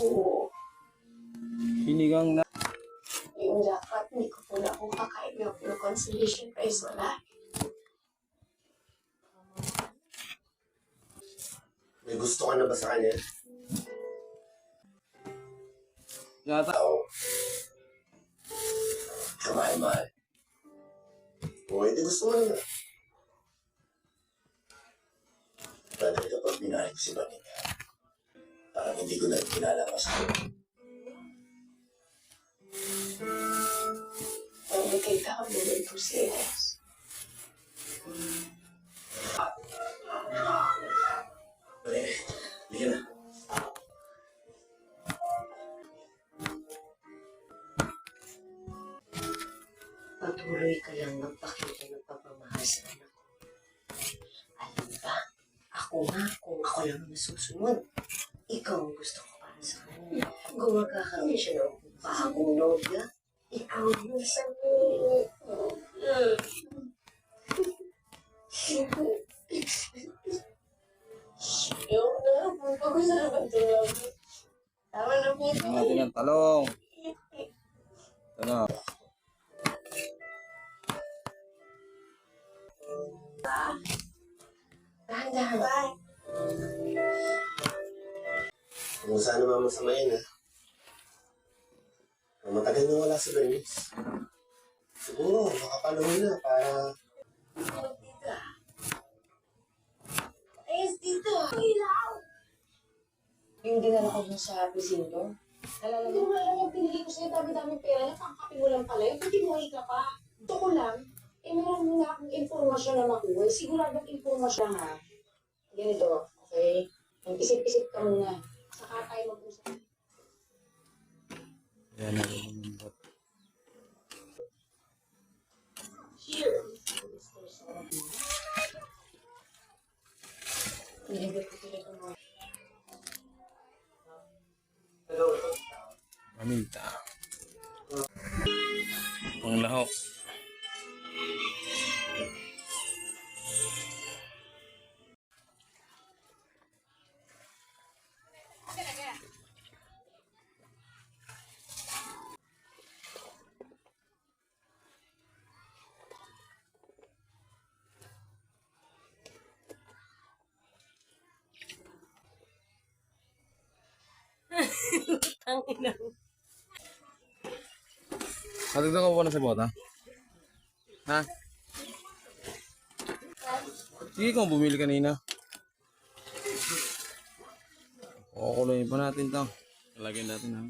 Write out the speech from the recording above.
Oo. Sinigang na. Yung dapat, hindi ko po na kung kakain yung consolation prize, wala. May gusto ka na ba sa kanya? Yata. Oo. Kamahal-mahal. O, hindi gusto mo na. Dahil kapag binahin ko si Vanita, parang hindi ko na kilala ka sa akin. Ang nakita ko mo ng 2 seconds. Pare, hindi na. Patuloy ka lang magpakita ng pagmamahal sa anak ko. Alam ba, ako nga, kung ako lang nasusunod, ikaw ang gusto ko para sa kanya. Kung magkakaroon siya ng bagong nobya, ikaw yung sabi. Yung na, pag-usapan ito lang. Tama na po ito. Natin ang talong. Ito na. Dahan-dahan. Bye. Kung saan naman masamayin, ha? Matagal na wala si Bernice. Siguro, makapaluhin na para... Dito. Ayos dito. Ilaw. Yung dinala ko dun sa presinto, Hindi mo alam yung pinili ko sa'yo, dami-daming pera, nakakapi mo lang pala. Yung pati mo ka pa. Ito ko lang, meron na akong informasyon na makuha. Siguradong informasyon ha. Ganito, okay? Mag-isip-isip ka muna. Saka tayo mag-usap. Yan na rin. Here. Nilagay ko talaga mo. Paminta. Ang lahok. Tangina. Natagdagan ko po na sa bota. Ha? Sige kung bumili kanina. Kukuloyin pa natin to. Talagyan natin ha.